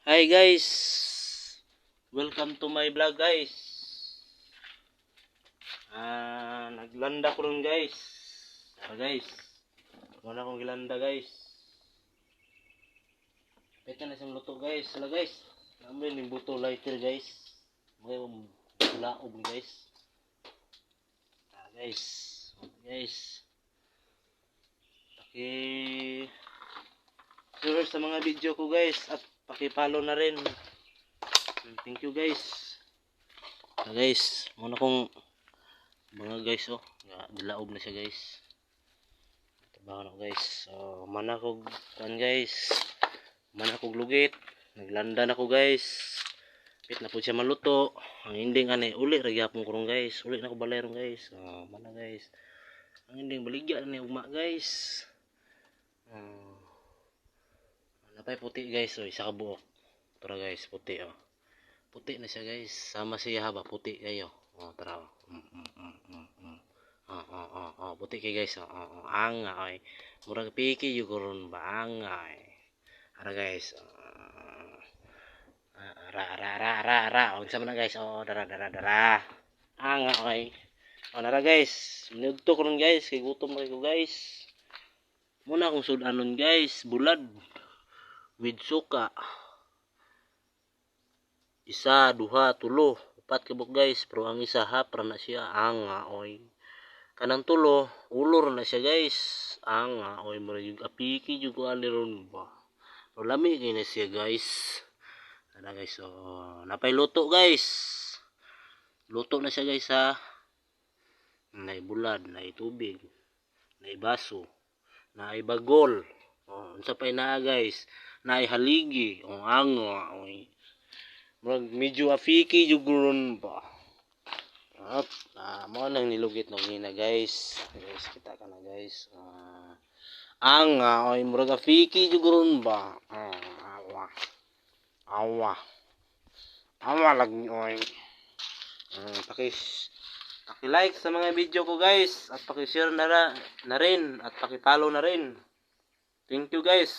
Hi guys, welcome to my vlog guys. Naglanda ko rin guys. Guys, wala akong gilanda guys. Pwede na siyang luto guys. Sala guys, namin yung buto lighter guys. May laog guys. Guys, paki-share sa mga video ko guys at paki-follow na rin. Thank you guys. Guys, muna kong mga guys dilaob na siya guys. Trabaho na guys. So, mana kog kuan guys. Mana kog lugit. Naglanda na ko guys. Pit na po siya maluto. Ang ending ani uli ra gyapon kurong guys. Uli na ko balayron guys. Mana guys. Ang ending baligya ni ugma guys. Napay puti guys, isa ka buok. Tara guys, puti Puti na siya guys. Sama siya haba puti kayo. Tara. Puti kay guys. Anga ay. Murag piki yung karon ba anga ay. Ara guys. Ra. Unsa man na guys. Dara. Anga ay. Nara guys. Minudto ko nun guys. Kay gutom na ko guys. Muna akong sudanon guys. Bulad. With suka. 1, 2, 3, 4 kabuk guys. Pero ang isa hapra na siya. Anga oy. Kanang tulo, ulor na siya guys. Anga oy mo yung apiki yung aliron ba. Pero lami kayo na siya guys. Ano guys, so napay luto guys. Luto na siya guys ha. Nay bulad, nay tubig, nay baso, nay bagol. Unsa pa na guys? Nay haligi, anga oy. Medyo afiki yung guron ba. Mo nang nilugit no gina guys. Guys, kita ka na guys. Anga oy murag afiki yung guron ba. Awa lagi oy. Paki-like sa mga video ko guys at paki-share na rin at paki-follow na rin. Thank you guys.